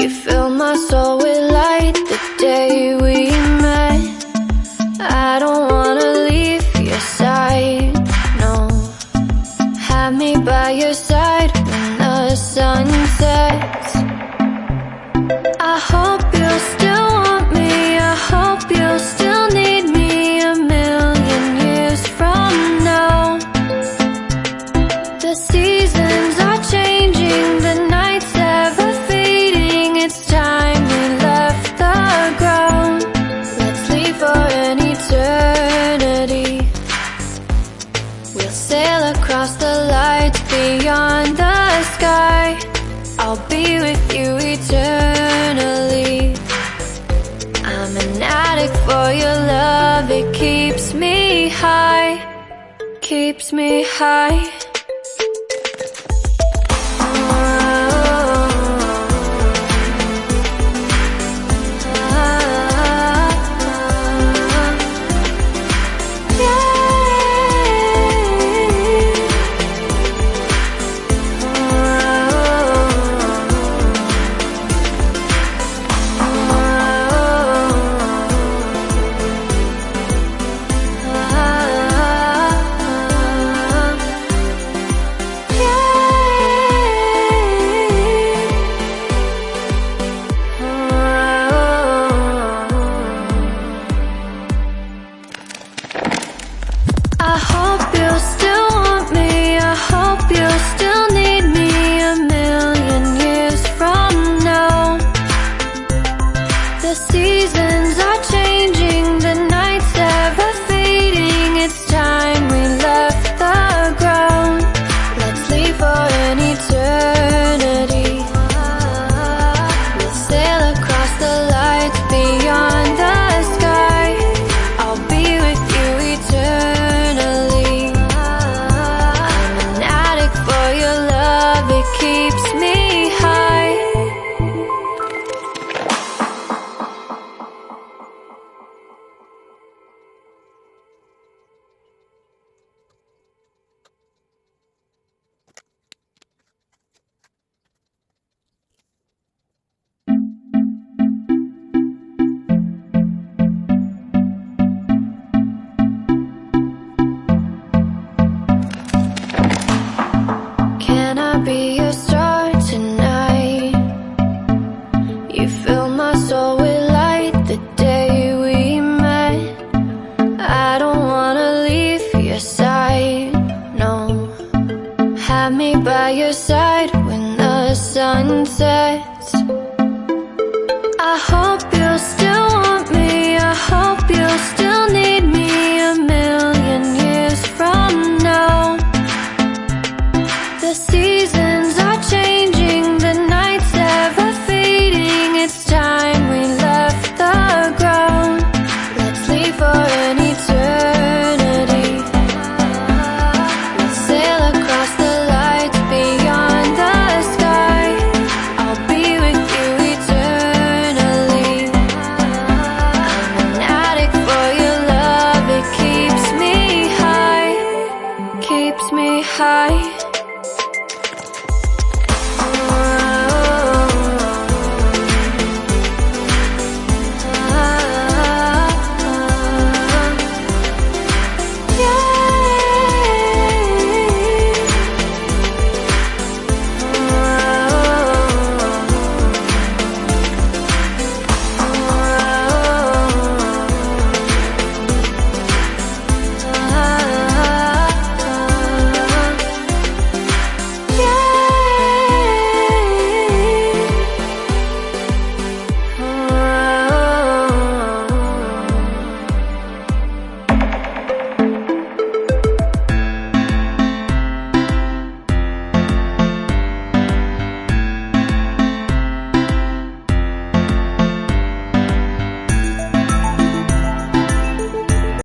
You filled my soul with light the day we met. I don't wanna leave your side, no. Have me by your side when the sun sets. I hope you'll still want me, I hope you'll still need me 1,000,000 years from now. The seasons are changing, the nights ever fading. It's time we left the ground. Let's leave for an eternity. We'll sail across the lights beyond the sky. I'll be with you eternally. I'm an addict for your love, it keeps me high, keeps me high.